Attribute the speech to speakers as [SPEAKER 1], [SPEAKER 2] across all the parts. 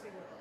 [SPEAKER 1] Second.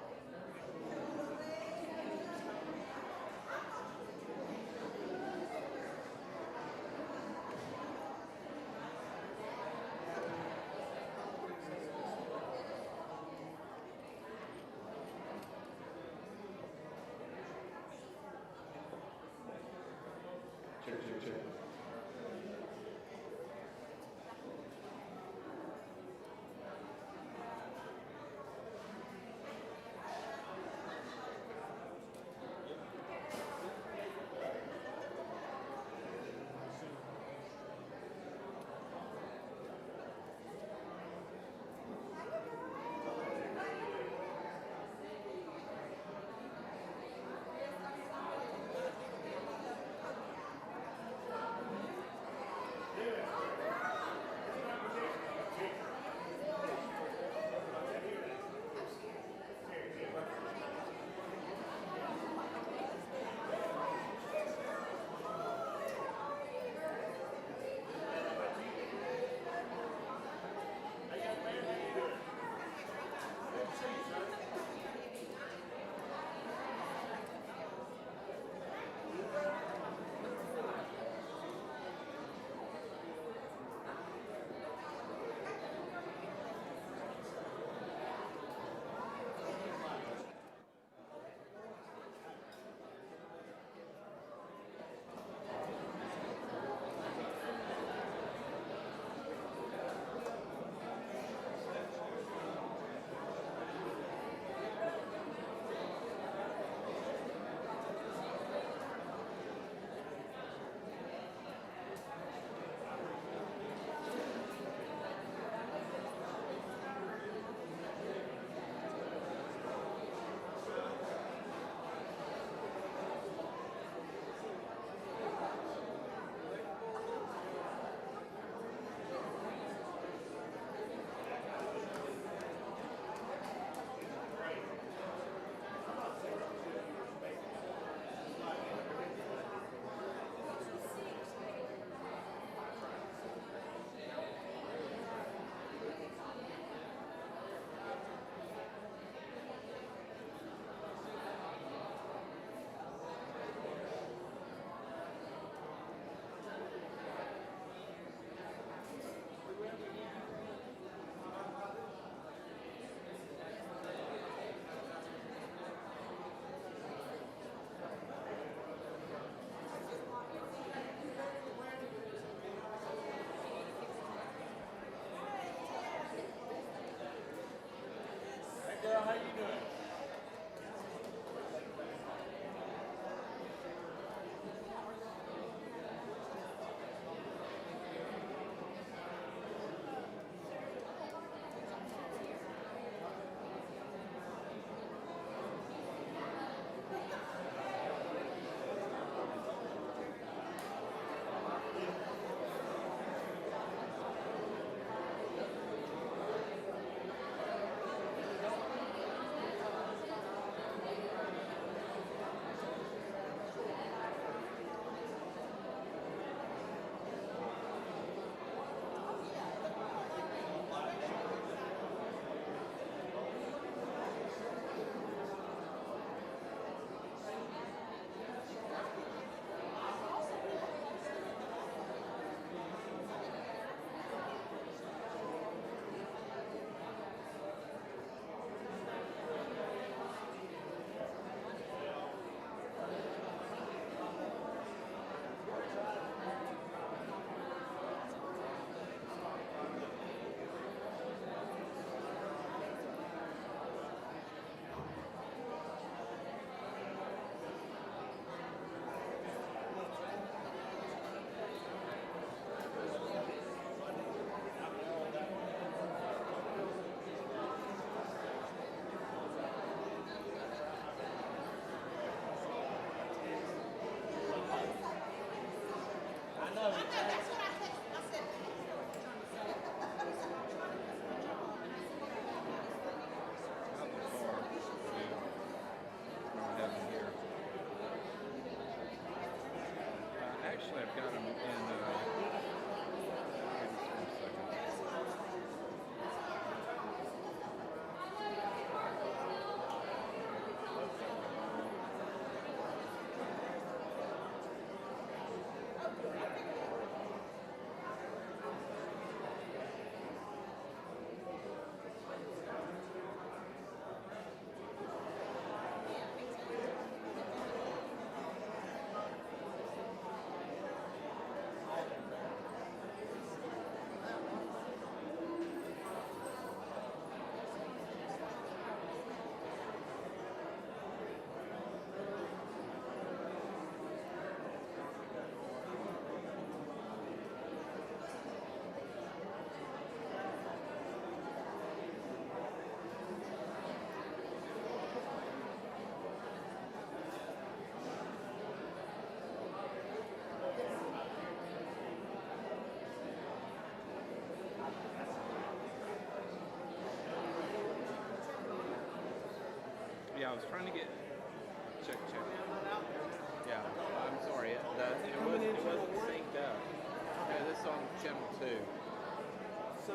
[SPEAKER 1] was trying to get check. Yeah, I'm sorry. It wasn't synced up. Yeah, this is on channel 2.
[SPEAKER 2] So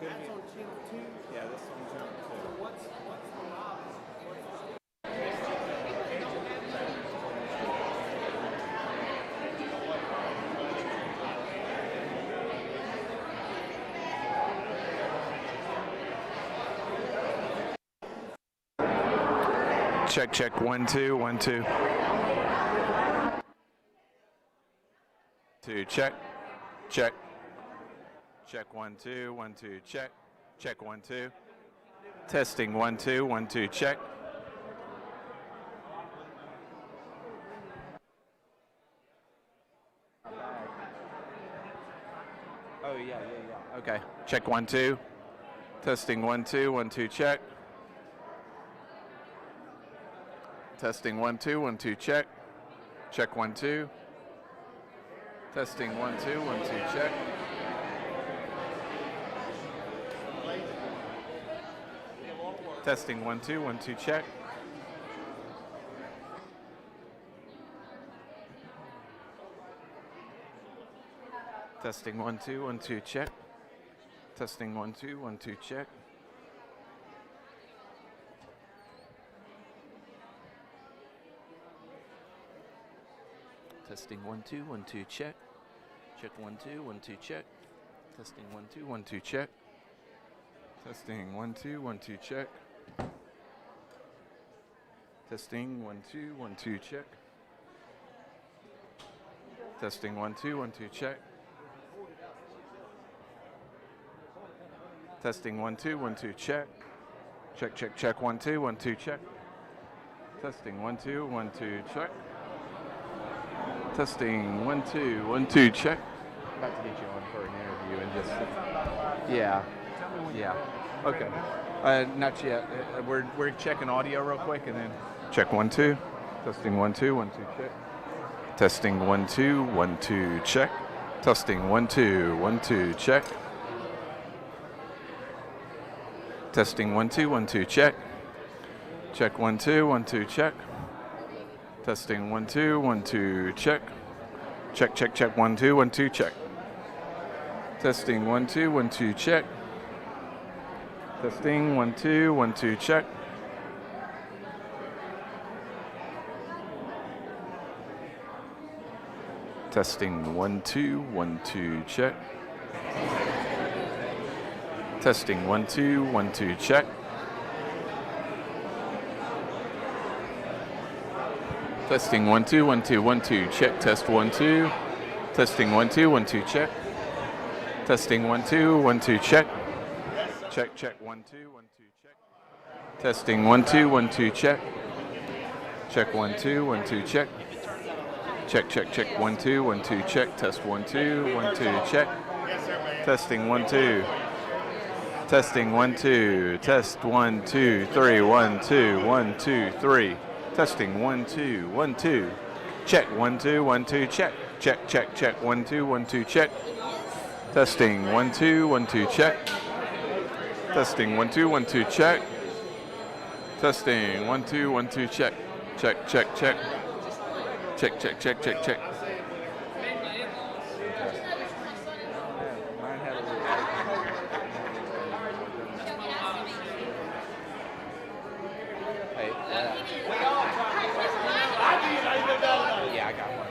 [SPEAKER 2] that's on channel 2?
[SPEAKER 1] Yeah, this is on channel 2.
[SPEAKER 2] So what's the live?
[SPEAKER 1] Check 1 2 1 2. 2 check 1 2 1 2 check 1 2 testing 1 2 1 2 check. Oh yeah. Okay, check 1 2 testing 1 2 1 2 check. Testing 1 2 1 2 check. Check 1 2. Testing 1 2 1 2 check. Testing 1 2 1 2 check. Testing 1 2 1 2 check. Testing 1 2 1 2 check. Testing 1 2 1 2 check. Check 1 2 1 2 check. Testing 1 2 1 2 check. Testing 1 2 1 2 check. Testing 1 2 1 2 check. Testing 1 2 1 2 check. Testing 1 2 1 2 check. Check 1 2 1 2 check. Testing 1 2 1 2 check. Testing 1 2 1 2 check. About to get you on for an interview and just yeah. Okay. Not yet. We're checking audio real quick and then check 1 2. Testing 1 2 1 2 check. Testing 1 2 1 2 check. Testing 1 2 1 2 check. Testing 1 2 1 2 check. Check 1 2 1 2 check. Testing 1 2 1 2 check. Check 1 2 1 2 check. Testing 1 2 1 2 check. Testing 1 2 1 2 check. Testing 1 2 1 2 check. Testing 1 2 1 2 check. Testing 1 2 1 2 1 2 check. Test 1 2. Testing 1 2 1 2 check. Testing 1 2 1 2 check. Check 1 2 1 2 check. Testing 1 2 1 2 check. Check 1 2 1 2 check. Check 1 2 1 2 check. Test 1 2 1 2 check. Testing 1 2. Testing 1 2. Test 1 2 3 1 2 1 2 3. Testing 1 2 1 2. Check 1 2 1 2 check. Check 1 2 1 2 check. Testing 1 2 1 2 check. Testing 1 2 1 2 check. Testing 1 2 1 2 check. Check. Check. Yeah, I got one.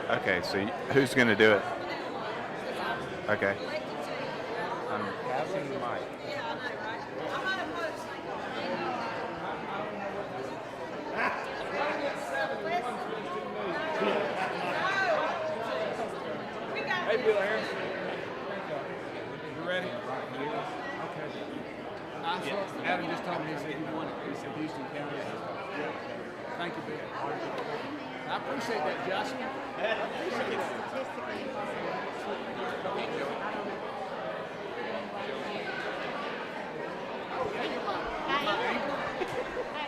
[SPEAKER 1] Okay, so who's going to do it? Okay. I'm passing the mic.
[SPEAKER 2] Hey, Bill here. You ready? Okay. Adam just told me, he said he won it. He said Houston County. Thank you, Bill. I appreciate that, Joshua.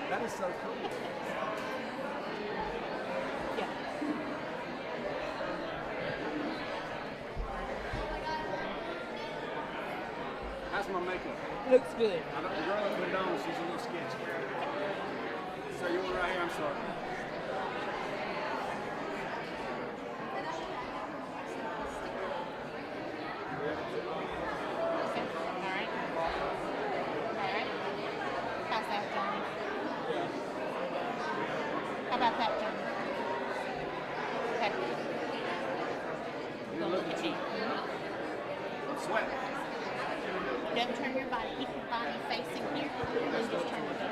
[SPEAKER 2] That is so cool. How's my makeup?
[SPEAKER 3] Looks good.
[SPEAKER 2] The girl that put it on, she's a little sketchy. So you want right here? I'm sorry.
[SPEAKER 3] How's that, Johnny? How about that, Johnny? Okay. Go look at you.
[SPEAKER 2] I'm sweating.
[SPEAKER 3] Don't turn your body. Keep your body facing here. And just turn it up.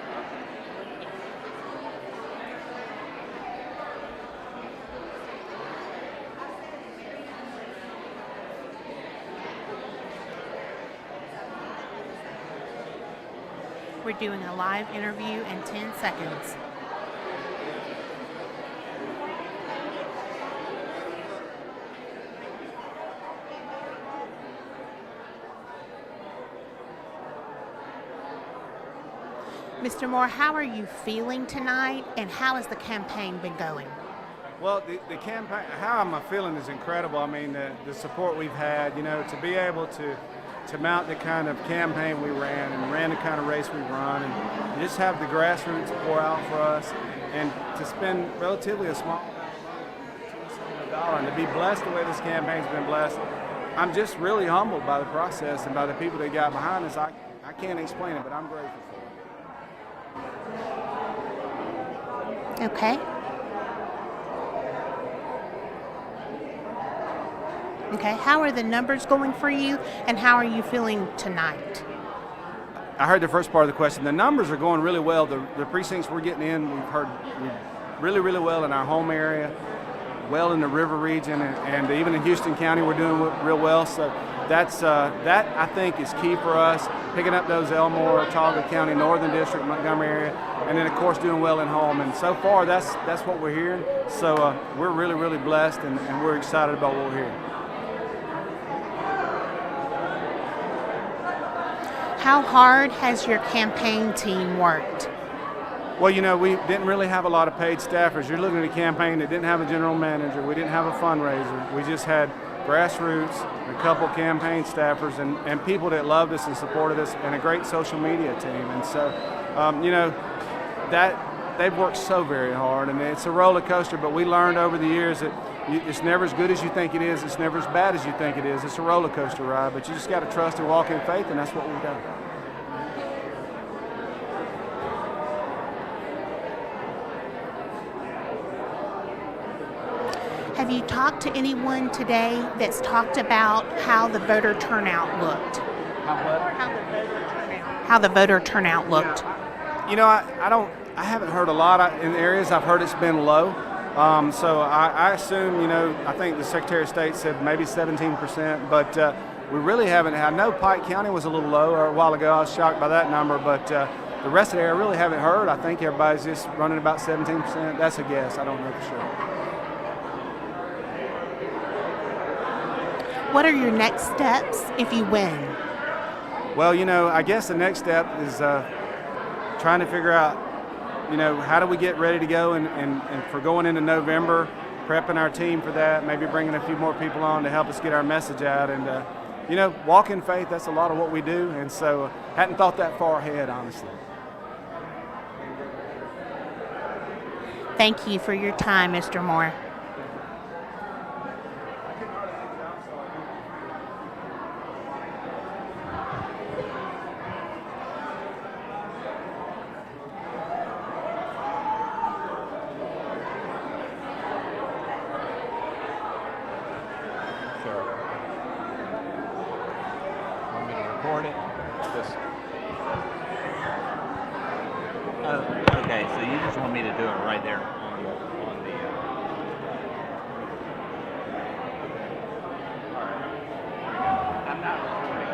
[SPEAKER 3] We're doing a live interview in 10 seconds. Mr. Moore, how are you feeling tonight, and how has the campaign been going?
[SPEAKER 2] Well, the campaign, how am I feeling is incredible. I mean, the support we've had, you know, to be able to mount the kind of campaign we ran and ran the kind of race we run, and just have the grassroots pour out for us, and to spend relatively a small dollar and to be blessed the way this campaign's been blessed. I'm just really humbled by the process and by the people that got behind us. I can't explain it, but I'm grateful for it.
[SPEAKER 3] Okay. Okay, how are the numbers going for you, and how are you feeling tonight?
[SPEAKER 2] I heard the first part of the question. The numbers are going really well. The precincts we're getting in, we've really, really well in our home area, well in the river region, and even in Houston County we're doing real well. So that I think is key for us, picking up those Elmore, Talladega County, Northern District, Montgomery area, and then of course doing well in home. And so far that's what we're hearing. So we're really, really blessed, and we're excited about what we're hearing.
[SPEAKER 3] How hard has your campaign team worked?
[SPEAKER 2] Well, you know, we didn't really have a lot of paid staffers. You're looking at a campaign that didn't have a general manager. We didn't have a fundraiser. We just had grassroots, a couple campaign staffers, and people that loved us and supported us, and a great social media team. And so, you know, that they've worked so very hard, and it's a roller coaster, but we learned over the years that it's never as good as you think it is. It's never as bad as you think it is. It's a roller coaster ride, but you just got to trust and walk in faith, and that's what we've done.
[SPEAKER 3] Have you talked to anyone today that's talked about how the voter turnout looked? How the voter turnout looked?
[SPEAKER 2] Yeah. You know, I haven't heard a lot in areas. I've heard it's been low. So I assume, you know, I think the Secretary of State said maybe 17%, but we really haven't had. I know Pike County was a little low a while ago. I was shocked by that number, but the rest of the area I really haven't heard. I think everybody's just running about 17%. That's a guess. I don't know for sure.
[SPEAKER 3] What are your next steps if you win?
[SPEAKER 2] Well, you know, I guess the next step is trying to figure out, you know, how do we get ready to go and for going into November, prepping our team for that, maybe bringing a few more people on to help us get our message out. And, you know, walk in faith, that's a lot of what we do. And so hadn't thought that far ahead, honestly.
[SPEAKER 3] Thank you for your time, Mr. Moore.
[SPEAKER 4] Okay, so you just want me to do it right there on the I'm not recording.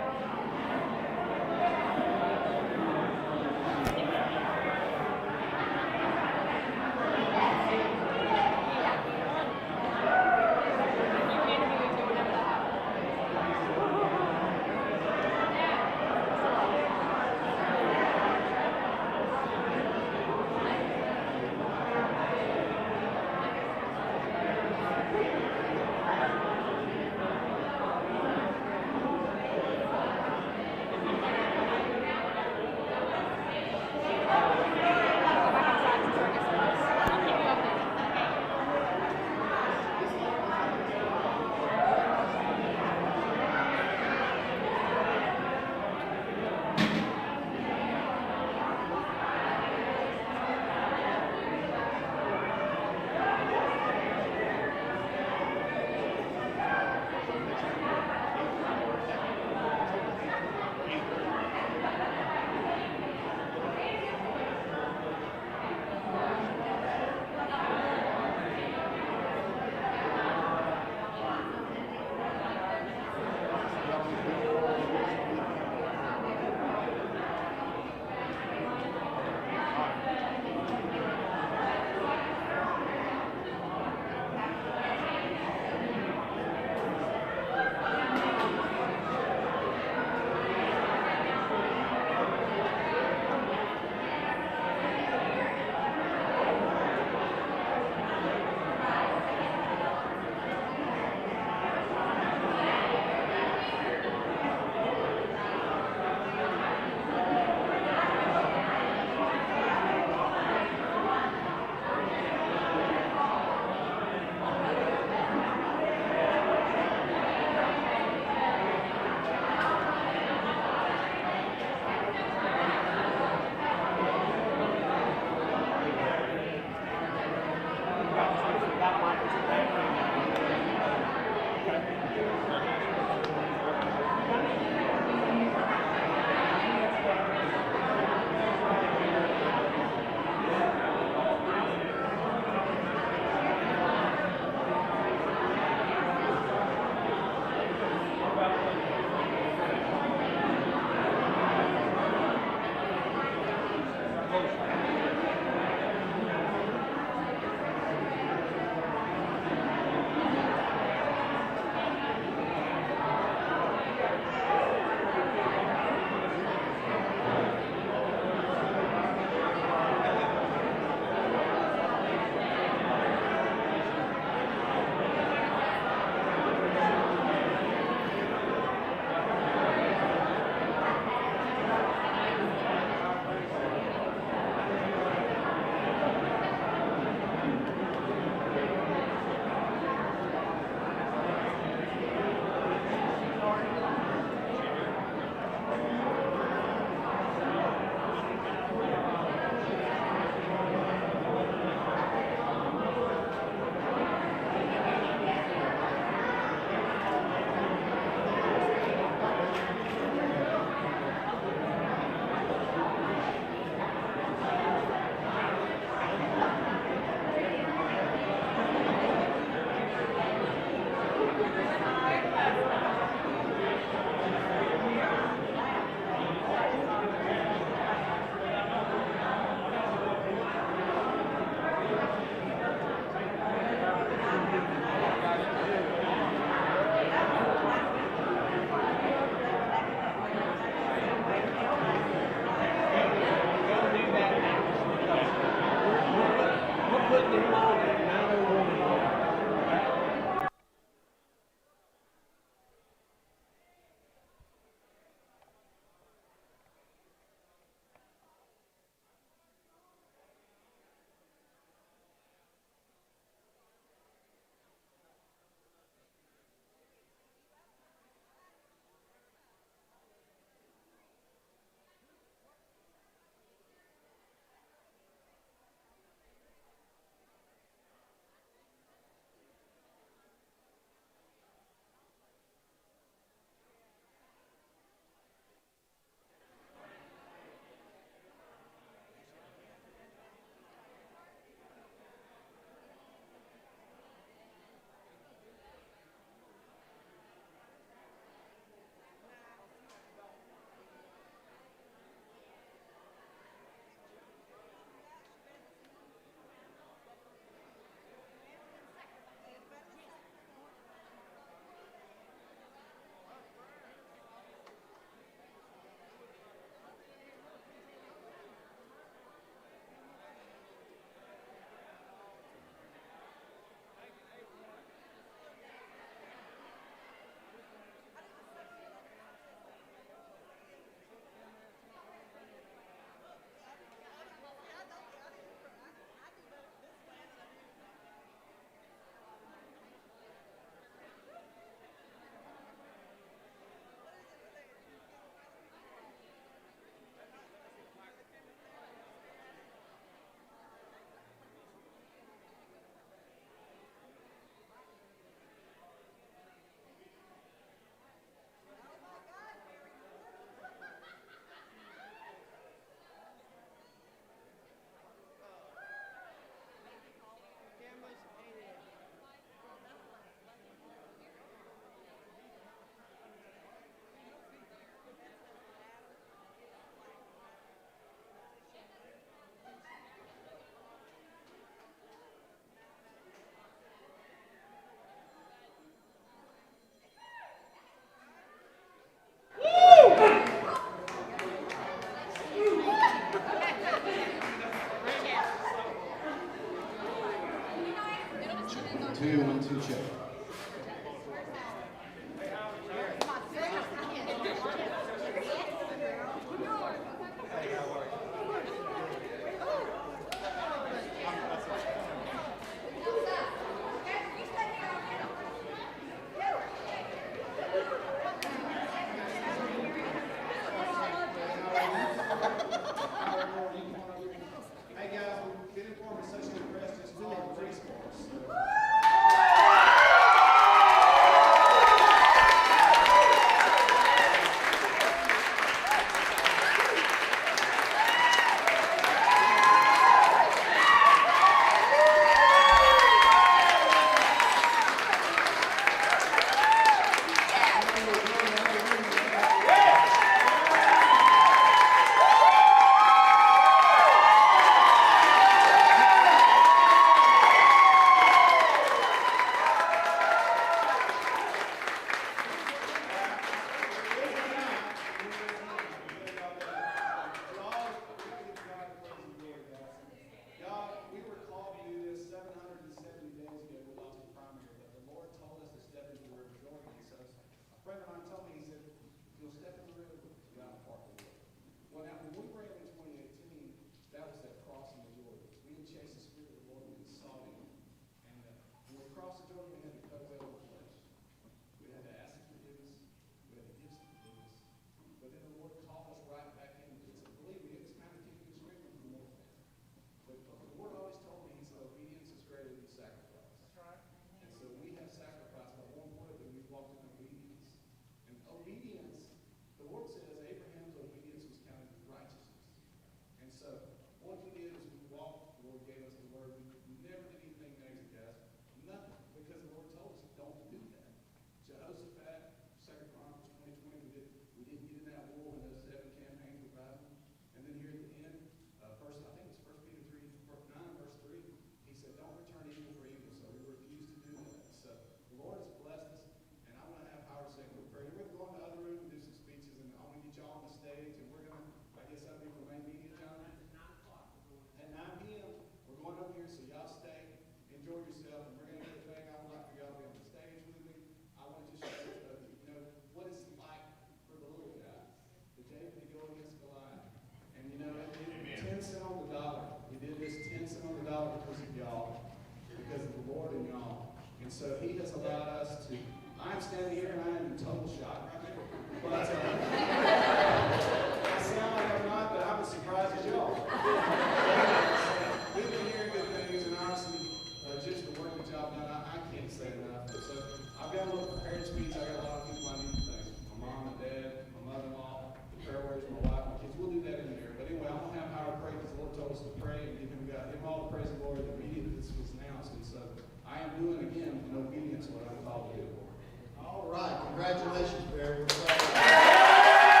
[SPEAKER 5] Congratulations, Barry. We're glad.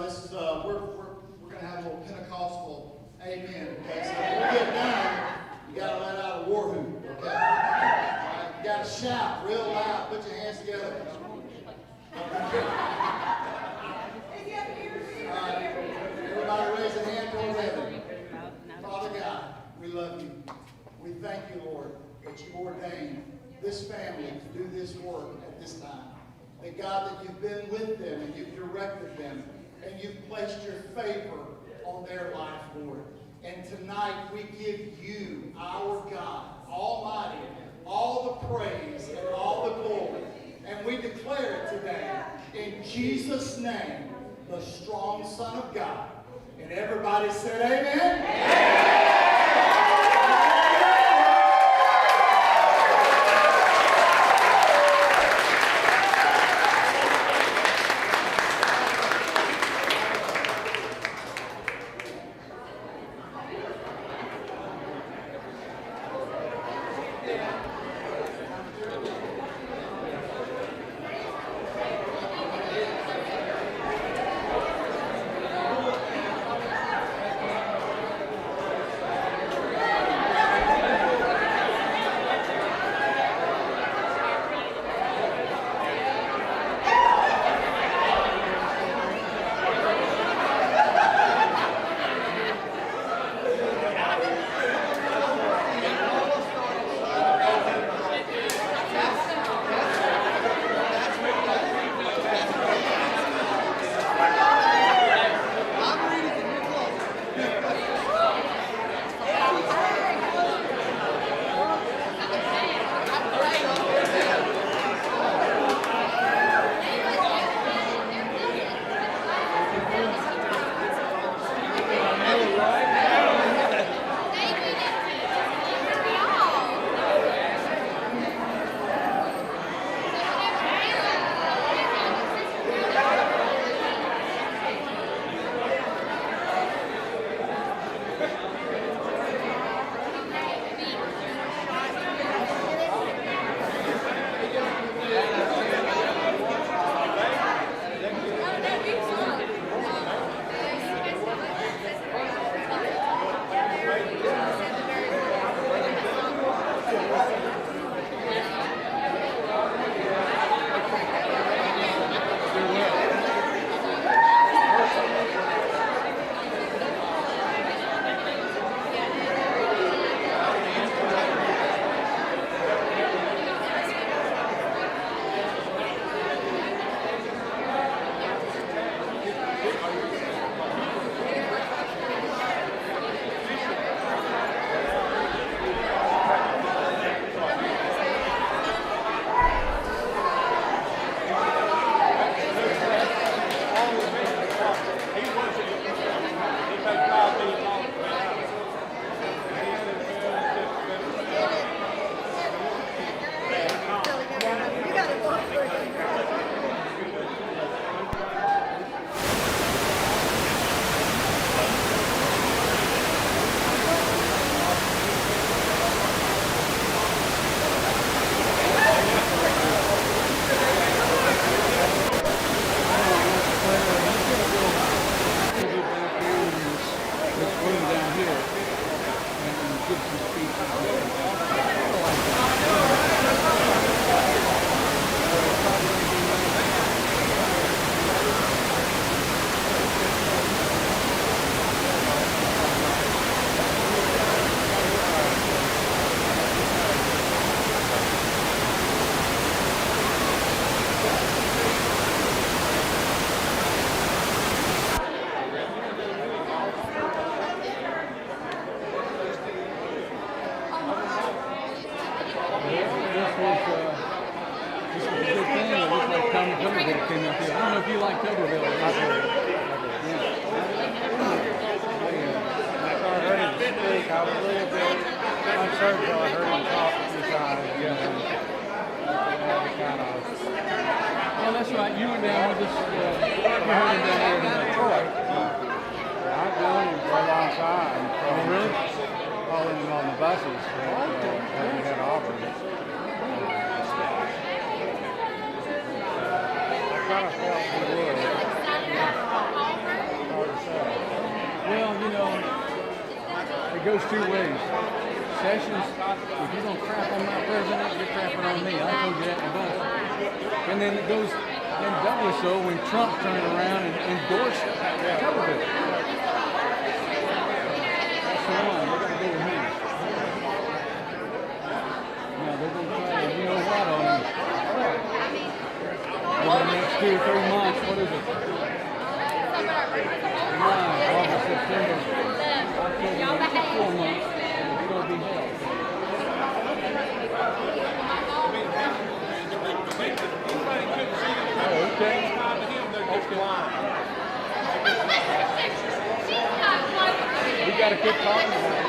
[SPEAKER 5] This is we're gonna have a little Pentecostal amen. Okay, so when we get done, you gotta let out a war hoop. Okay, all right? You gotta shout real loud. Put your hands together. All right, everybody raise a hand toward heaven. Father God, we love you. We thank you, Lord, that you ordained this family to do this work at this time. That God, that you've been with them and you've directed them and you've placed your favor on their life, Lord. And tonight we give you, our God, Almighty, all the praise and all the glory. And we declare it today in Jesus' name, the strong Son of God. And everybody said amen? Amen.
[SPEAKER 6] buses that we had to operate. I kind of felt we would. Hard to say. Well, you know, it goes two ways. Sessions, if you're going to crap on my president, you're crapping on me. I told you that in the bus. And then it goes, and doubly so when Trump turned around and endorsed cover bill. That's the one. They got to go with him. Now they're going to try to, you know what, on him. In the next 2 or 3 months, what is it? July, August, September, October, 4 months. It's going to be hell. Oh, okay. We got to quit talking about it.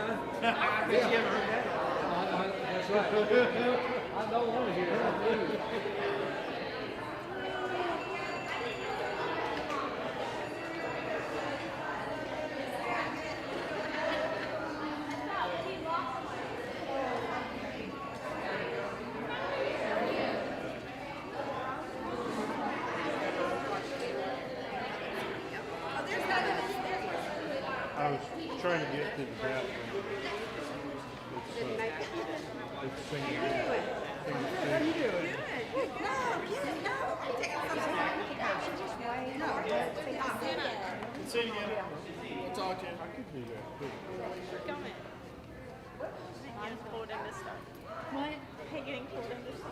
[SPEAKER 6] That's right. I don't want to hear that.
[SPEAKER 7] I was trying to get to the bathroom. It's singing.
[SPEAKER 8] We'll talk to you.
[SPEAKER 7] I could do that too.
[SPEAKER 9] Getting pulled into stuff. What? Hey, getting pulled into stuff.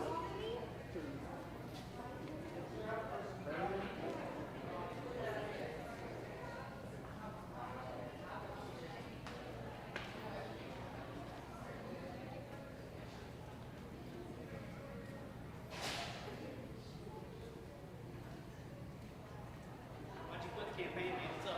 [SPEAKER 8] Why'd you put the campaign names up?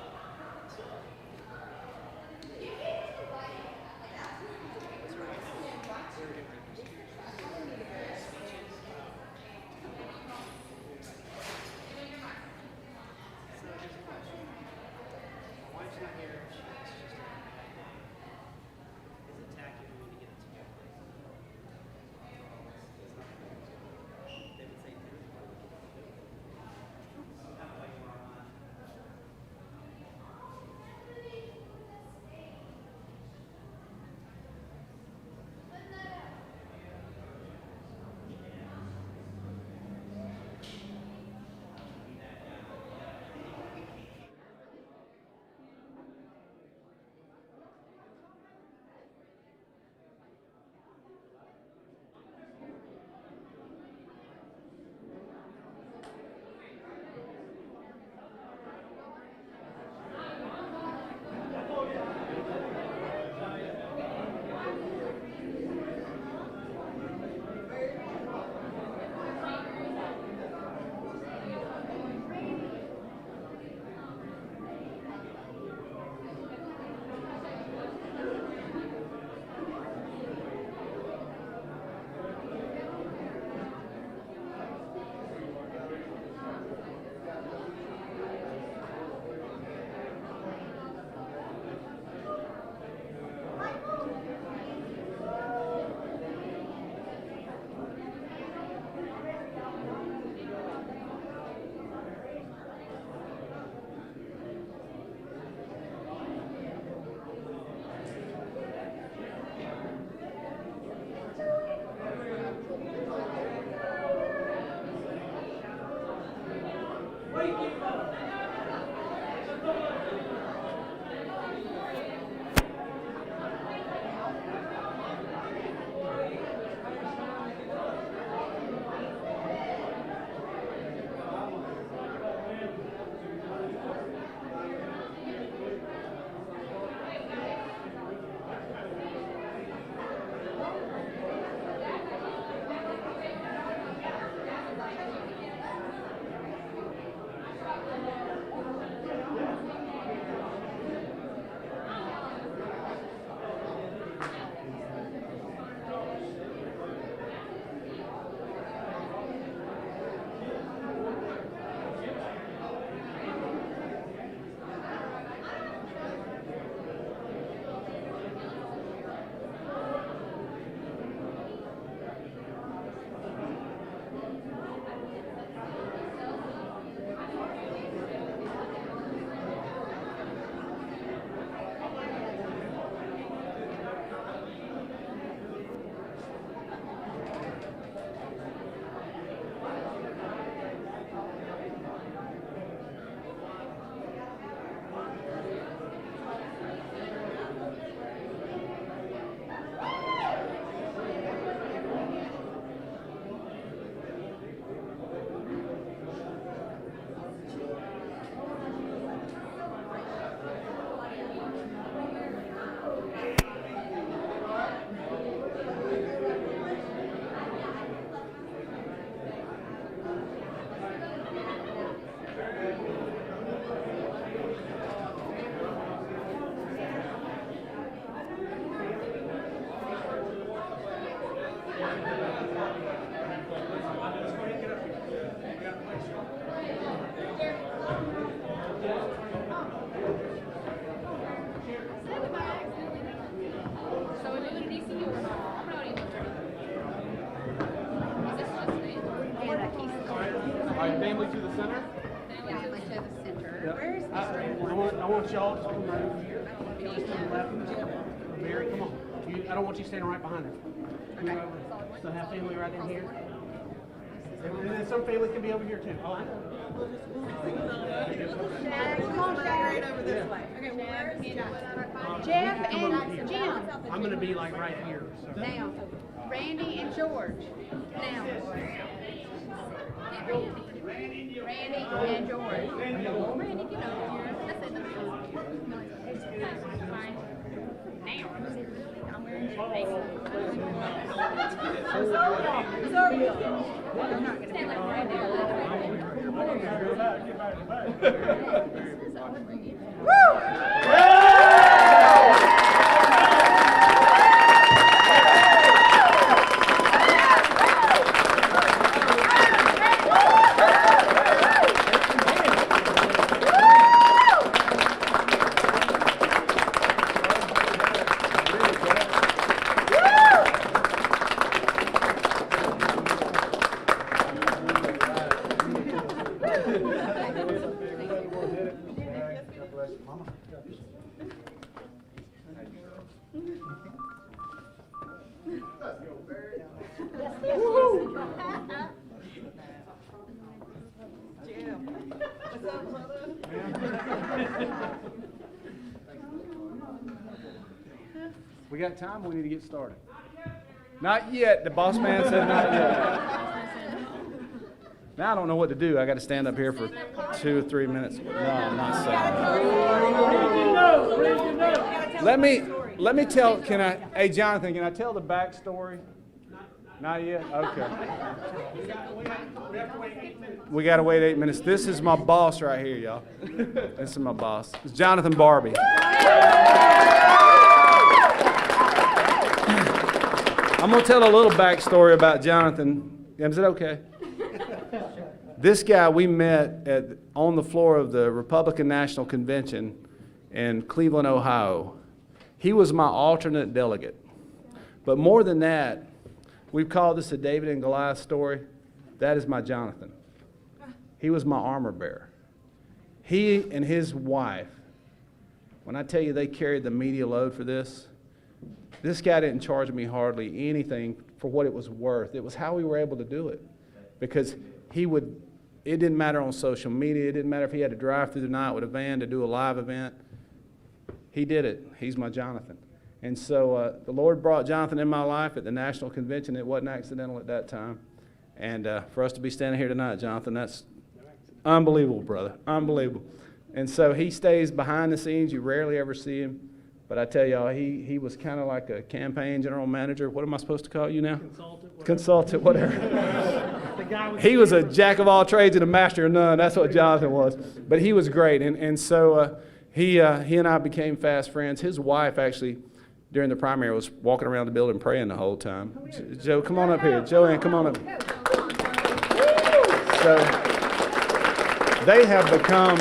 [SPEAKER 10] right, family to the center.
[SPEAKER 11] Family to the center.
[SPEAKER 10] Where's the I want y'all to come right over here. Just to the left. Mary, come on. I don't want you standing right behind her. Move over. So have family right in here. And then some families can be over here too. Oh, I know.
[SPEAKER 11] Come on, Shag. Right over this way. Okay, where's Jeff and Jim?
[SPEAKER 10] I'm going to be like right here. So.
[SPEAKER 11] Now, Randy and George. Now. Randy and George. Randy, get over here. That's it. Fine. Now. I'm wearing your face. I'm sorry. I'm not going to stand like right there. Woo!
[SPEAKER 2] We got time? We need to get started. Not yet. The boss man said not yet. Now I don't know what to do. I got to stand up here for 2 or 3 minutes. No, I'm not saying. Let me tell. Can I? Hey, Jonathan, can I tell the backstory? Not yet. Okay. We got to wait 8 minutes. This is my boss right here, y'all. This is my boss. It's Jonathan Barbie. I'm going to tell a little backstory about Jonathan. Is it okay? This guy we met on the floor of the Republican National Convention in Cleveland, Ohio. He was my alternate delegate. But more than that, we've called this a David and Goliath story. That is my Jonathan. He was my armor bearer. He and his wife, when I tell you they carried the media load for this guy didn't charge me hardly anything for what it was worth. It was how we were able to do it. Because it didn't matter on social media. It didn't matter if he had to drive through the night with a van to do a live event. He did it. He's my Jonathan. And so the Lord brought Jonathan in my life at the National Convention. It wasn't accidental at that time. And for us to be standing here tonight, Jonathan, that's unbelievable, brother. Unbelievable. And so he stays behind the scenes. You rarely ever see him. But I tell y'all, he was kind of like a campaign general manager. What am I supposed to call you now? Consultant, whatever. He was a jack of all trades and a master of none. That's what Jonathan was. But he was great. And so he and I became fast friends. His wife actually, during the primary, was walking around the building praying the whole time. Joe, come on up here. Joanne, come on up. So they have become...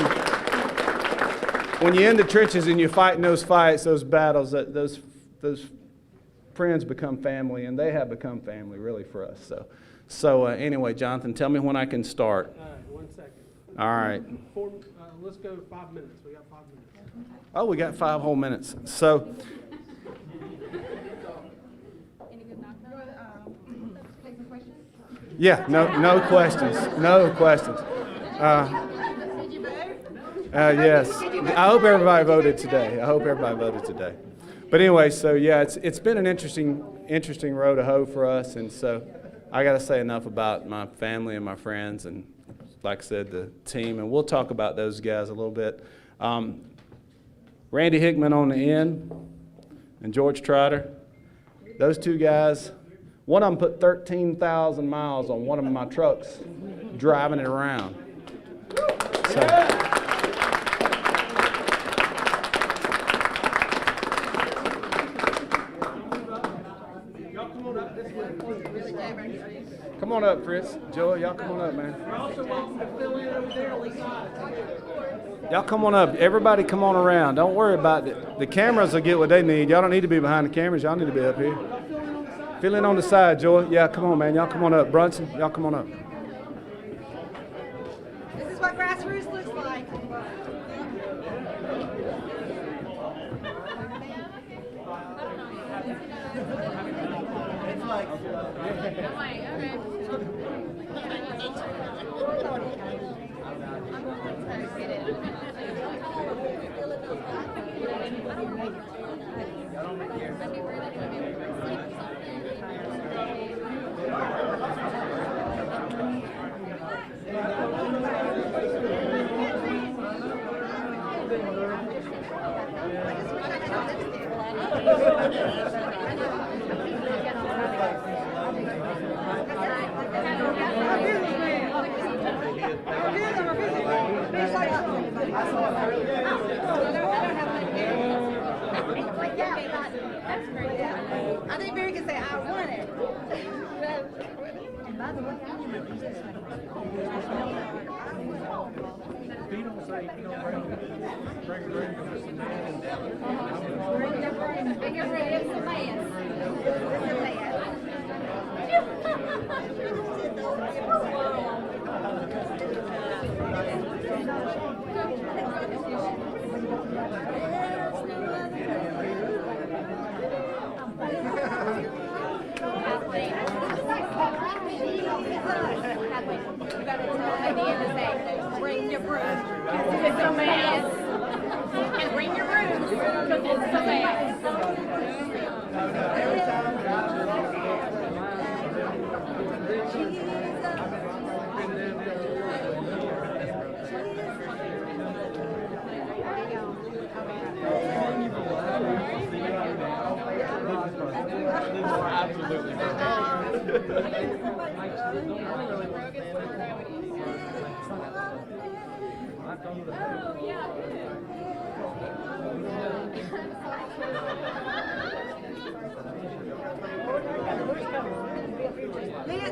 [SPEAKER 2] When you're in the trenches and you're fighting those fights, those battles, those friends become family, and they have become family, really, for us. So anyway, Jonathan, tell me when I can start.
[SPEAKER 10] All right, 1 second.
[SPEAKER 2] All right.
[SPEAKER 10] Let's go 5 minutes. We got 5 minutes.
[SPEAKER 2] Oh, we got 5 whole minutes. So. Yeah, no questions. No questions. Yes. I hope everybody voted today. But anyway, so yeah, it's been an interesting road to hoe for us, and so I got to say enough about my family and my friends, and like I said, the team, and we'll talk about those guys a little bit. Randy Hickman on the end, and George Trotter. Those two guys. One of them put 13,000 miles on one of my trucks, driving it around. So. Come on up, Fritz. Joey, y'all come on up, man. Y'all come on up. Everybody come on around. Don't worry about it. The cameras will get what they need. Y'all don't need to be behind the cameras. Y'all need to be up here. Fill in on the side, Joey. Yeah, come on, man. Y'all come on up. Brunson, y'all come on up.
[SPEAKER 11] Grassroots looks like. I think Barry can say, I won it. And by the way, I remember Jesus.
[SPEAKER 6] If you don't say, if you don't bring
[SPEAKER 11] Bring your broom. It's a mess. And bring your broom. Because it's a mess.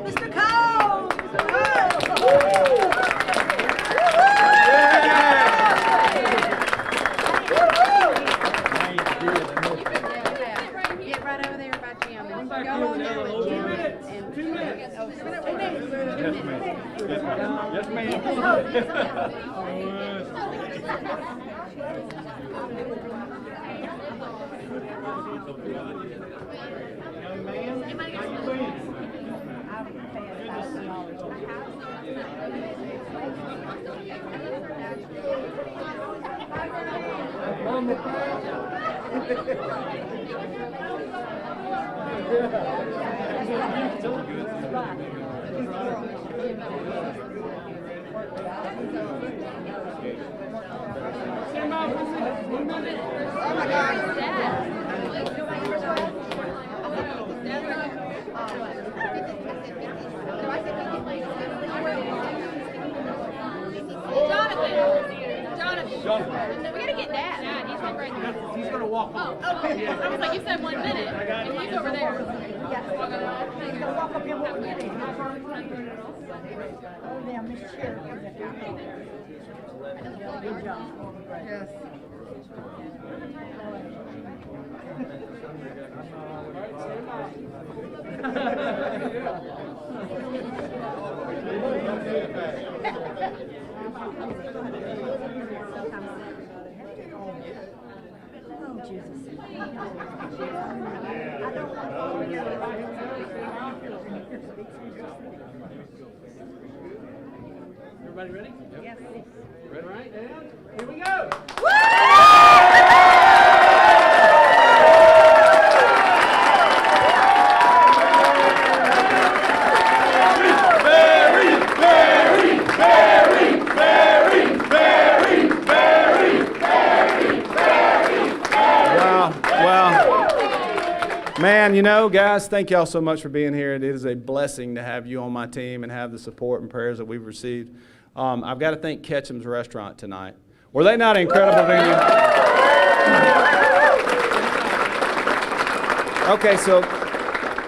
[SPEAKER 11] Mr. Cole! Get right over there by Jim. And go on there with Jim. 2 minutes. 2 minutes.
[SPEAKER 6] Yes, ma'am. Oh my God.
[SPEAKER 9] Jonathan. We gotta get Dad. Dad, he's like right there.
[SPEAKER 6] He's gonna walk.
[SPEAKER 9] Oh, okay. I was like, you said 1 minute, and he's over there.
[SPEAKER 11] He's gonna walk up here with me. Oh, damn, Miss Cherry. Good job. Yes. Oh, Jesus.
[SPEAKER 6] Everybody ready?
[SPEAKER 11] Yes.
[SPEAKER 6] Ready? All right, and here we go.
[SPEAKER 2] Man, you know, guys, thank y'all so much for being here. It is a blessing to have you on my team and have the support and prayers that we've received. I've got to thank Ketchum's Restaurant tonight. Were they not an incredible venue? Okay, so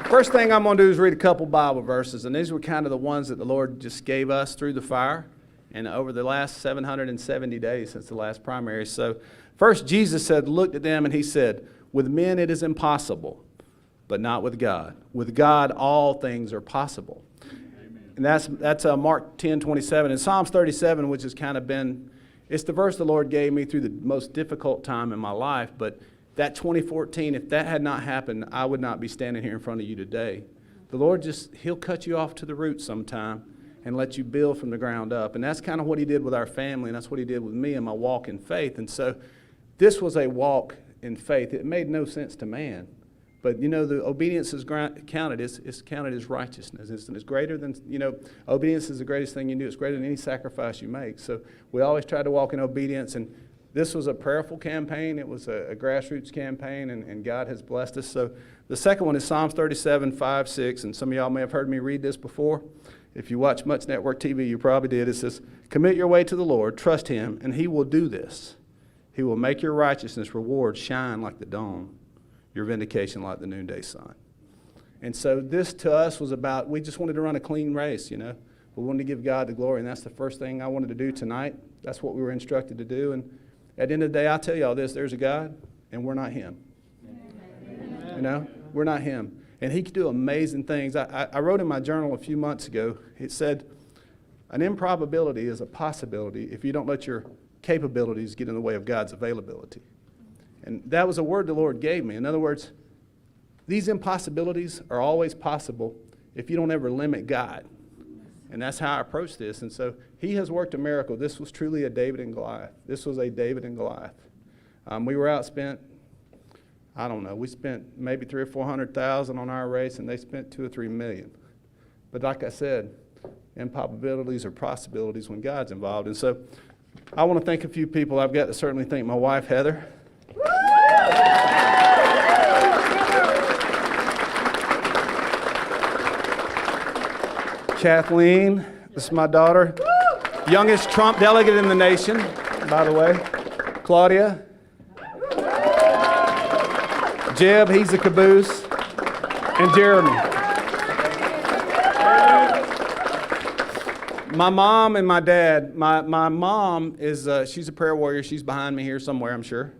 [SPEAKER 2] first thing I'm going to do is read a couple Bible verses, and these were kind of the ones that the Lord just gave us through the fire and over the last 770 days since the last primary. So first, Jesus said, looked at them and he said, with men it is impossible, but not with God. With God, all things are possible. Amen. And that's Mark 10:27. And Psalms 37, which has kind of been, it's the verse the Lord gave me through the most difficult time in my life. But that 2014, if that had not happened, I would not be standing here in front of you today. The Lord He'll cut you off to the root sometime and let you build from the ground up. And that's kind of what He did with our family, and that's what He did with me in my walk in faith. And so this was a walk in faith. It made no sense to man. But, the obedience is counted. It's counted as righteousness. It's greater than, obedience is the greatest thing you do. It's greater than any sacrifice you make. So we always try to walk in obedience. And this was a prayerful campaign. It was a grassroots campaign, and God has blessed us. So the second one is Psalms 37, 5, 6. And some of y'all may have heard me read this before. If you watch much network TV, you probably did. It says, commit your way to the Lord, trust Him, and He will do this. He will make your righteousness reward shine like the dawn, your vindication like the noonday sun. And so this to us was about, we just wanted to run a clean race, We wanted to give God the glory, and that's the first thing I wanted to do tonight. That's what we were instructed to do. And at the end of the day, I'll tell y'all this, there's a God, and we're not Him. We're not Him. And He can do amazing things. I wrote in my journal a few months ago, it said, an improbability is a possibility if you don't let your capabilities get in the way of God's availability. And that was a word the Lord gave me. In other words, these impossibilities are always possible if you don't ever limit God. And that's how I approach this. And so He has worked a miracle. This was truly a David and Goliath. This was a David and Goliath. We were outspent, I don't know, we spent maybe $300,000 or $400,000 on our race, and they spent $2 or $3 million. But like I said, improbabilities are possibilities when God's involved. And so I want to thank a few people. I've got to certainly thank my wife, Heather. Kathleen, this is my daughter. Youngest Trump delegate in the nation, by the way. Claudia. Jeb, he's a caboose. And Jeremy. My mom and my dad. My mom is, she's a prayer warrior. She's behind me here somewhere, I'm sure.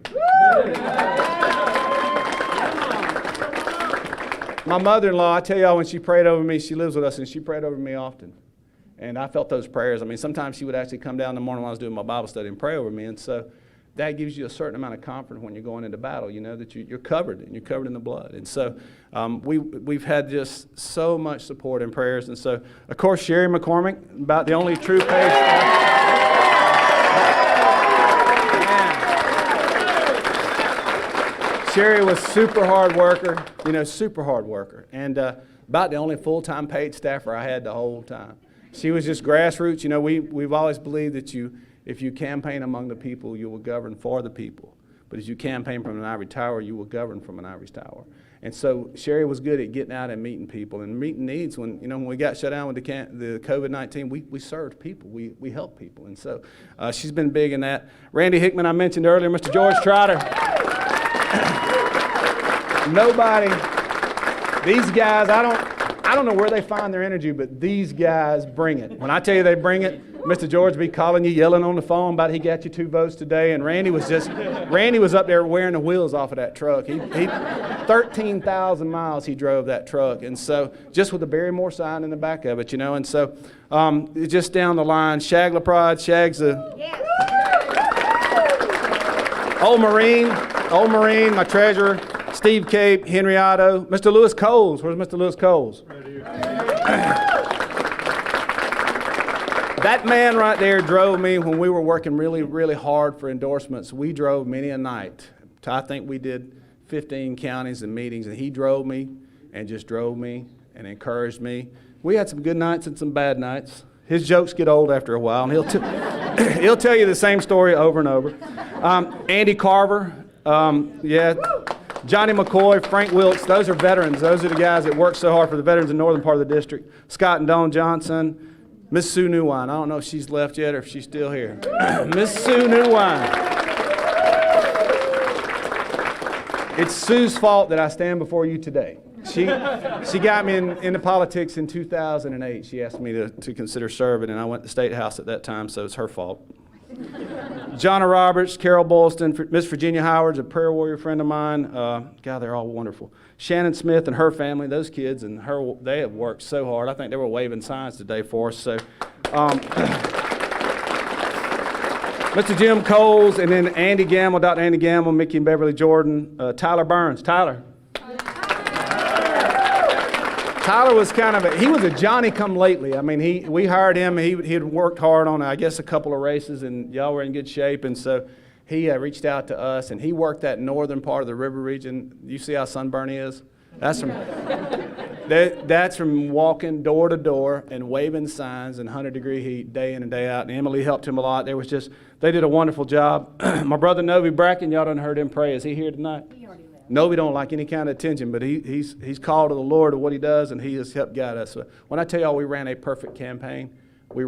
[SPEAKER 2] My mother-in-law, I tell y'all, when she prayed over me, she lives with us, and she prayed over me often. And I felt those prayers. I mean, sometimes she would actually come down in the morning while I was doing my Bible study and pray over me. And so that gives you a certain amount of comfort when you're going into battle, that you're covered, and you're covered in the blood. And so we've had just so much support and prayers. And so, of course, Sherry McCormick, about the only true paid Sherry was super hard worker, super hard worker. And about the only full-time paid staffer I had the whole time. She was just grassroots. We've always believed that if you campaign among the people, you will govern for the people. But if you campaign from an ivory tower, you will govern from an ivory tower. And so Sherry was good at getting out and meeting people and meeting needs. When we got shut down with the COVID-19, we served people. We helped people. And so she's been big in that. Randy Hickman, I mentioned earlier, Mr. George Trotter. Nobody, these guys, I don't know where they find their energy, but these guys bring it. When I tell you they bring it, Mr. George be calling you, yelling on the phone about he got you 2 votes today, and Randy was up there wearing the wheels off of that truck. He 13,000 miles he drove that truck, and so just with the Barrymore sign in the back of it, and so just down the line, Shag LaPrade, Shag's old Marine, my treasurer. Steve Cape, Henry Otto, Mr. Lewis Coles. Where's Mr. Lewis Coles? Right here. That man right there drove me when we were working really, really hard for endorsements. We drove many a night. I think we did 15 counties and meetings, and he drove me and encouraged me. We had some good nights and some bad nights. His jokes get old after a while, and he'll tell you the same story over and over. Andy Carver, Johnny McCoy, Frank Wilkes, those are veterans. Those are the guys that work so hard for the veterans in the northern part of the district. Scott and Dawn Johnson, Miss Sue Newine. I don't know if she's left yet or if she's still here. Miss Sue Newine. It's Sue's fault that I stand before you today. She got me into politics in 2008. She asked me to consider serving, and I went to the State House at that time, so it's her fault. Jonna Roberts, Carol Boylston, Miss Virginia Howard's a prayer warrior friend of mine. God, they're all wonderful. Shannon Smith and her family, those kids and her, they have worked so hard. I think they were waving signs today for us. So, Mr. Jim Coles, and then Andy Gamble, Dr. Andy Gamble, Mickey and Beverly Jordan, Tyler Burns. Tyler was he was a Johnny-come-lately. I mean, we hired him. He had worked hard on, I guess, a couple of races, and y'all were in good shape. And so he reached out to us, and he worked that northern part of the river region. You see how sunburn he is? That's from walking door to door and waving signs in 100-degree heat day in and day out. And Emily helped him a lot. They did a wonderful job. My brother Novi Bracken, y'all done heard him pray. Is he here tonight? Novi don't like any kind of attention, but he's called to the Lord to what he does, and he has helped guide us. So when I tell y'all we ran a perfect campaign, but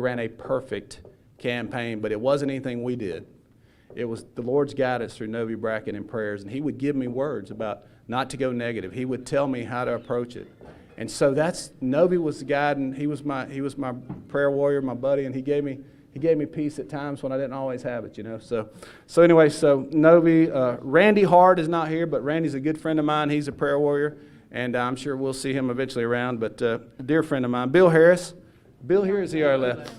[SPEAKER 2] it wasn't anything we did. It was the Lord's guidance through Novi Bracken and prayers, and he would give me words about not to go negative. He would tell me how to approach it. And so Novi was the guide, and he was my prayer warrior, my buddy, and he gave me peace at times when I didn't always have it, you know. So anyway, Novi, Randy Hart is not here, but Randy's a good friend of mine. He's a prayer warrior, and I'm sure we'll see him eventually around. But a dear friend of mine, Bill Harris. Bill here, is he our left?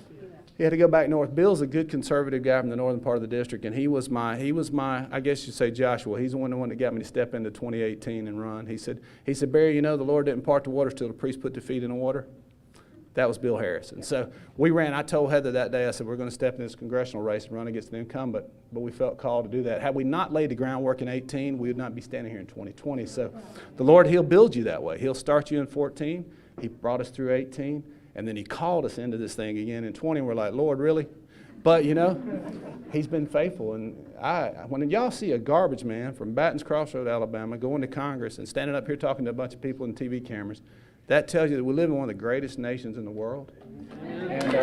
[SPEAKER 2] He had to go back north. Bill's a good conservative guy from the northern part of the district, and he was my, I guess you'd say Joshua. He's the one that got me to step into 2018 and run. He said, Barry, you know, the Lord didn't part the waters till the priest put the feet in the water. That was Bill Harris. And so we ran. I told Heather that day, I said, we're going to step in this congressional race and run against the incumbent, but we felt called to do that. Had we not laid the groundwork in 18, we would not be standing here in 2020. So the Lord, he'll build you that way. He'll start you in 14. He brought us through 18, and then he called us into this thing again in 20. We're like, Lord, really? But, you know, he's been faithful. And when y'all see a garbage man from Batten's Crossroad, Alabama, going to Congress and standing up here talking to a bunch of people in TV cameras, that tells you that we live in one of the greatest nations in the world. And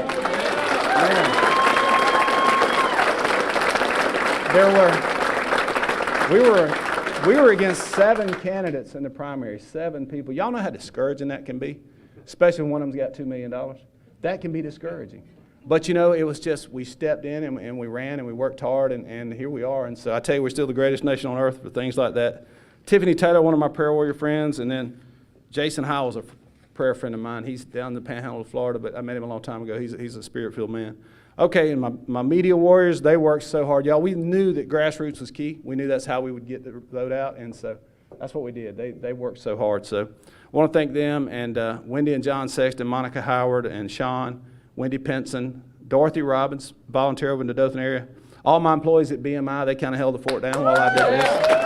[SPEAKER 2] we were against 7 candidates in the primary, 7 people. Y'all know how discouraging that can be, especially when one of them's got $2 million. That can be discouraging. But, you know, it was just we stepped in and we ran and we worked hard, and here we are. And so I tell you, we're still the greatest nation on earth for things like that. Tiffany Taylor, one of my prayer warrior friends, and then Jason Howell's a prayer friend of mine. He's down in the panhandle of Florida, but I met him a long time ago. He's a spirit-filled man. Okay, and my media warriors, they worked so hard. Y'all, we knew that grassroots was key. We knew that's how we would get the vote out, and so that's what we did. They worked so hard. So I want to thank them, and Wendy and John Sexton, Monica Howard and Sean, Wendy Penson, Dorothy Robbins, volunteer over in the Dothan area. All my employees at BMI, they kind of held the fort down while I did this.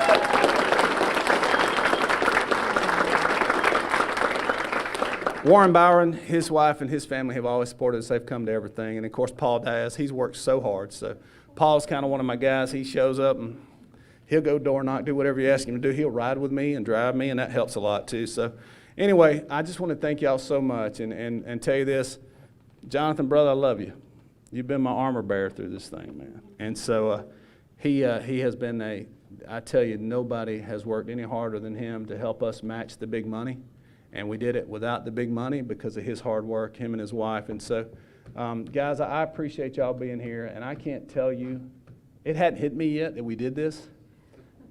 [SPEAKER 2] Warren Byron, his wife and his family have always supported us. They've come to everything. And, of course, Paul Diaz, he's worked so hard. So Paul's kind of one of my guys. He shows up and he'll go door knock, do whatever you ask him to do. He'll ride with me and drive me, and that helps a lot too. So anyway, I just want to thank y'all so much and tell you this. Jonathan, brother, I love you. You've been my armor bearer through this thing, man. And so he has been I tell you, nobody has worked any harder than him to help us match the big money. And we did it without the big money because of his hard work, him and his wife. And so, guys, I appreciate y'all being here. And I can't tell you, it hadn't hit me yet that we did this.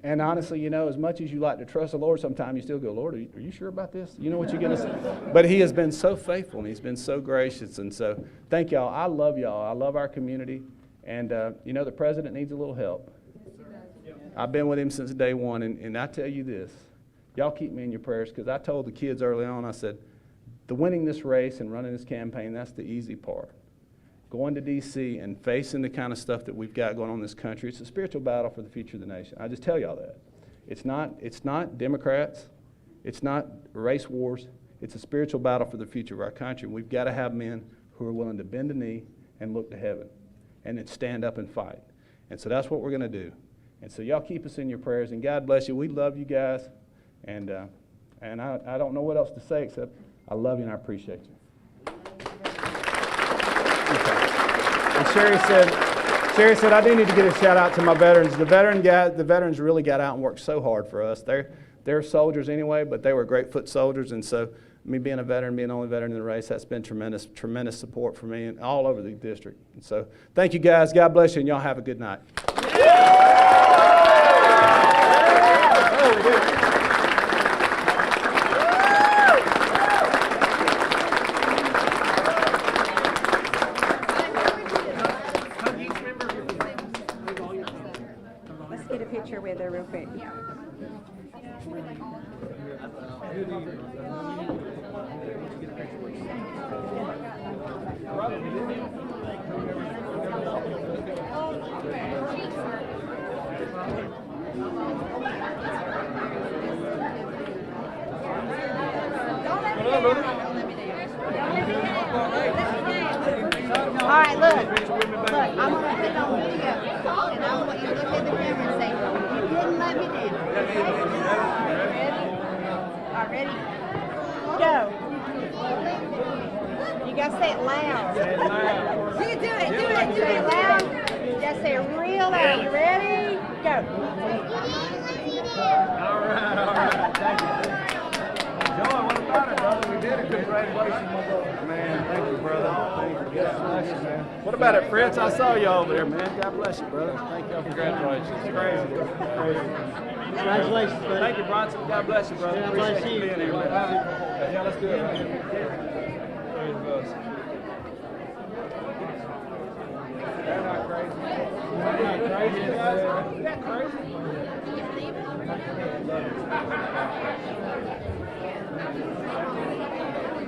[SPEAKER 2] And honestly, you know, as much as you like to trust the Lord, sometimes you still go, Lord, are you sure about this? You know what you're going to say? But he has been so faithful, and he's been so gracious. And so thank y'all. I love y'all. I love our community. And, you know, the president needs a little help. I've been with him since day one. And I tell you this. Y'all keep me in your prayers, because I told the kids early on, I said, the winning this race and running this campaign, that's the easy part. Going to D.C. and facing the kind of stuff that we've got going on in this country, it's a spiritual battle for the future of the nation. I just tell y'all that. It's not Democrats. It's not race wars. It's a spiritual battle for the future of our country. And we've got to have men who are willing to bend a knee and look to heaven and then stand up and fight. And so that's what we're going to do. And so y'all keep us in your prayers, and God bless you. We love you guys. And I don't know what else to say except I love you and I appreciate you. Okay. And Sherry said I do need to get a shout out to my veterans. The veterans really got out and worked so hard for us. They're soldiers anyway, but they were great foot soldiers, and so me being a veteran, being the only veteran in the race, that's been tremendous, tremendous support for me and all over the district. And so thank you guys. God bless you, and y'all have a good night.
[SPEAKER 11] Let's get a picture with her real quick. All right, look, I'm gonna put it on video, and I want you to look at the camera and say, "You didn't let me down." All right, ready? Go. You gotta say it loud. You can do it loud. You gotta say it real loud. You ready? Go.
[SPEAKER 2] All right. Thank you. Joy, what about it, brother? We did it. Congratulations, my brother. Man, thank you, brother. Thank you. God bless you, man. What about it, Fritz? I saw you over there, man. God bless you, brother. Thank you. Congratulations. Crazy. Congratulations, brother. Thank you, Bronson. God bless you, brother.
[SPEAKER 10] God bless
[SPEAKER 2] Appreciate
[SPEAKER 10] you.
[SPEAKER 2] being here, man. Yeah, let's do it, man. Praise God. They're not crazy. They're not crazy, guys. Isn't that crazy?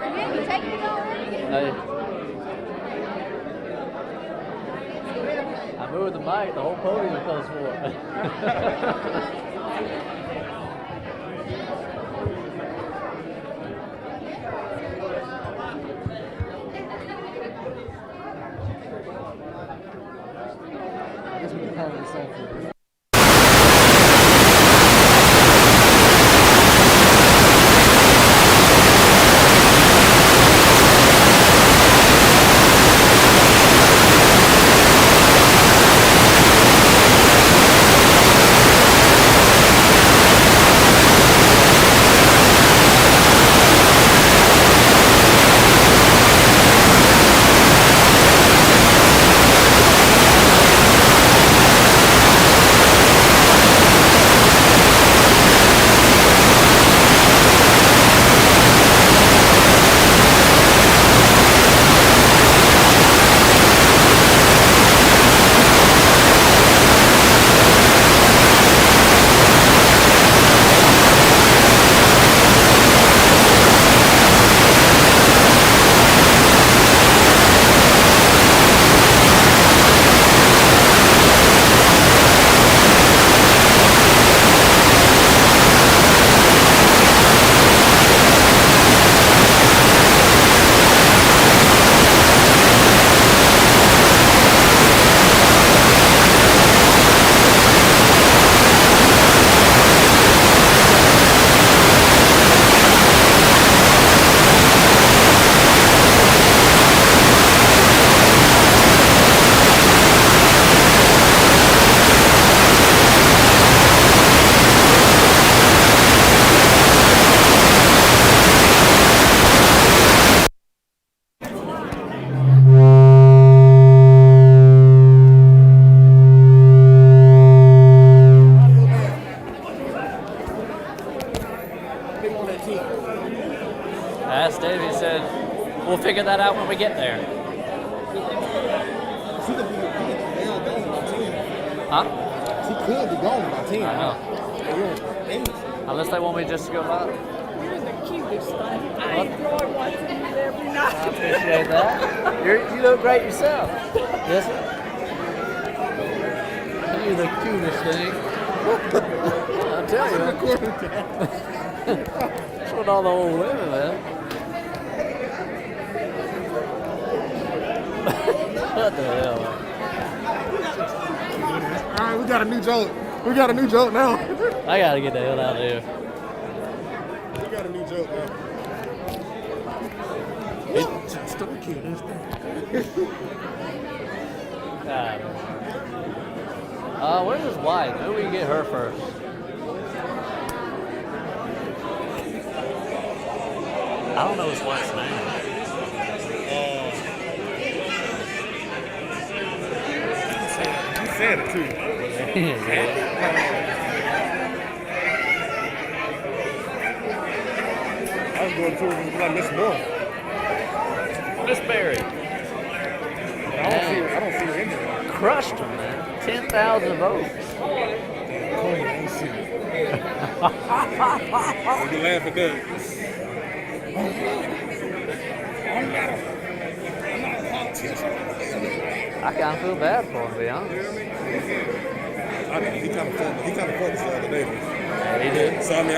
[SPEAKER 11] Yeah, you taking it already?
[SPEAKER 12] Hey. I moved the mic, the whole podium goes for it. Asked Dave, he said, we'll figure that out when we get there. Huh?
[SPEAKER 13] He could be gone by 10.
[SPEAKER 12] I know. Unless they want me just to go by.
[SPEAKER 9] You're the cutest thing. I enjoy watching you every night.
[SPEAKER 12] I appreciate that. You look great yourself. Yes, sir. You're the cutest thing. I'll tell you. That's what all the old women, man. What the hell, man?
[SPEAKER 13] All right, we got a new joke. We got a new joke now.
[SPEAKER 12] I gotta get the hell out of here.
[SPEAKER 13] We got a new joke now. It's still cute, isn't it?
[SPEAKER 12] God. Where's his wife? Maybe we can get her first. I don't know his last name.
[SPEAKER 13] You said it too. I was going to like Miss Moore.
[SPEAKER 12] Miss Berry.
[SPEAKER 13] I don't see her in there.
[SPEAKER 12] Crushed him, man. 10,000 votes.
[SPEAKER 13] Clean, I ain't see it. You laugh at that. I'm not a politician.
[SPEAKER 12] I kind of feel bad for him, to be honest.
[SPEAKER 13] I mean, he kind of fucked us the other day.
[SPEAKER 12] Yeah, he did.
[SPEAKER 13] So, I mean,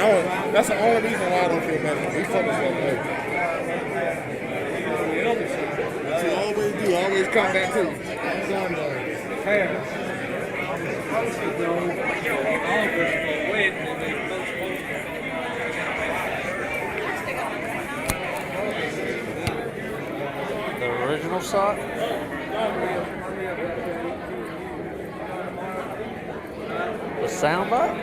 [SPEAKER 13] that's the only reason why I don't feel bad for him. He fucked us the other day. But you always do. Always come back to
[SPEAKER 12] The original sock? The soundbite?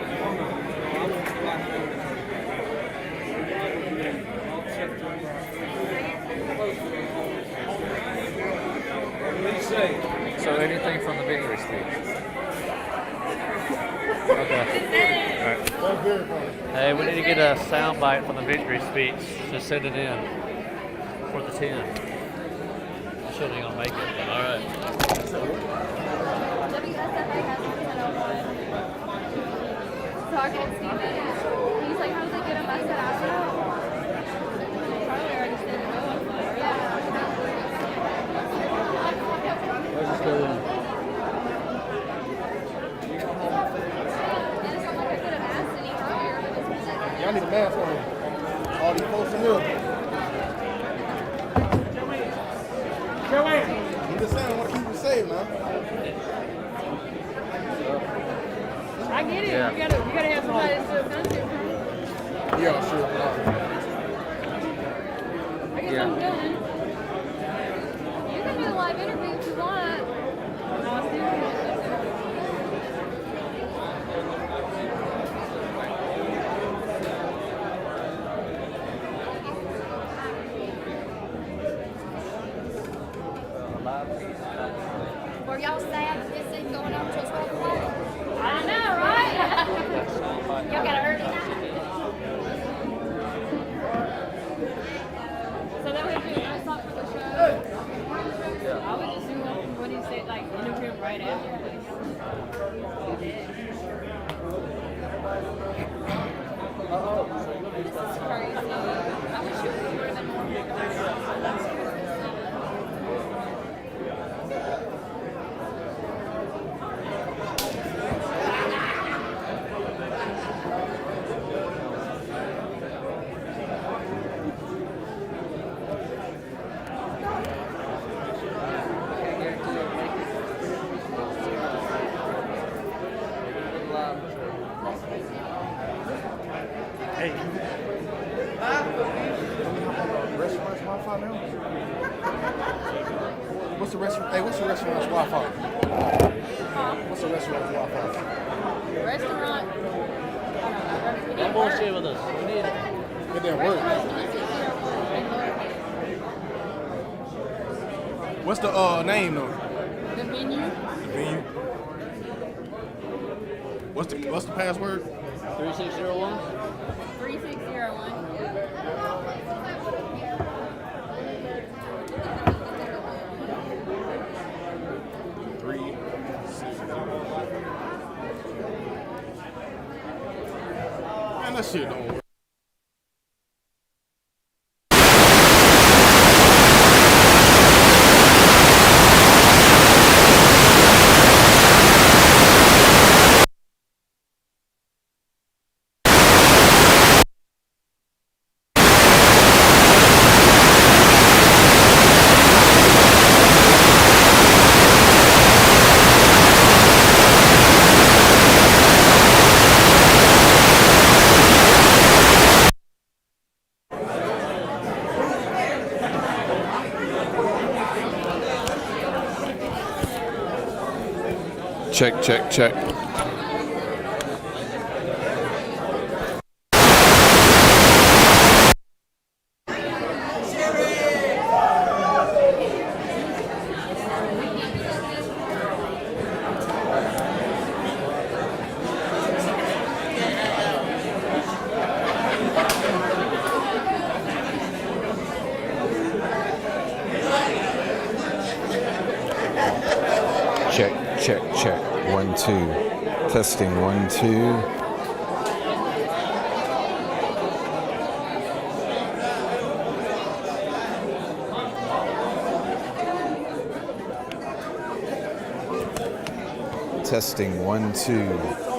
[SPEAKER 12] So anything from the victory speech? Okay. All right. Hey, we need to get a soundbite from the victory speech. Just send it in for the 10. I shouldn't even make it. All right.
[SPEAKER 11] So I can see that. He's like, how does it get him? I said, I don't know. Probably already said it.
[SPEAKER 6] Let's just go in.
[SPEAKER 13] Y'all need a mask on. All these folks in here. I'm just saying, I want to keep it safe, man.
[SPEAKER 11] I get it.
[SPEAKER 12] Yeah.
[SPEAKER 11] You gotta have somebody to offend you.
[SPEAKER 13] Yeah, sure.
[SPEAKER 11] I guess I'm done. You can do a live interview if you want. Were y'all sad that this isn't going on until 12 o'clock? I don't know, right? Y'all got an early night. So then we do a nice talk for the show. I would just do what do you say, like interview right after. That's crazy. I wish you would have been more.
[SPEAKER 13] Hey. Restaurant's Wi-Fi now? What's the restaurant? Hey, what's the restaurant's Wi-Fi? What's the restaurant's Wi-Fi?
[SPEAKER 11] Restaurant.
[SPEAKER 12] Don't bullshit with us. We need it.
[SPEAKER 13] It didn't work. What's the name though?
[SPEAKER 11] The menu.
[SPEAKER 13] The menu. What's the password?
[SPEAKER 12] 3601.
[SPEAKER 11] 3601.
[SPEAKER 13] Man, that shit don't work.
[SPEAKER 1] Check, check, check. Check, check, 1, 2. Testing 1, 2. Testing 1, 2.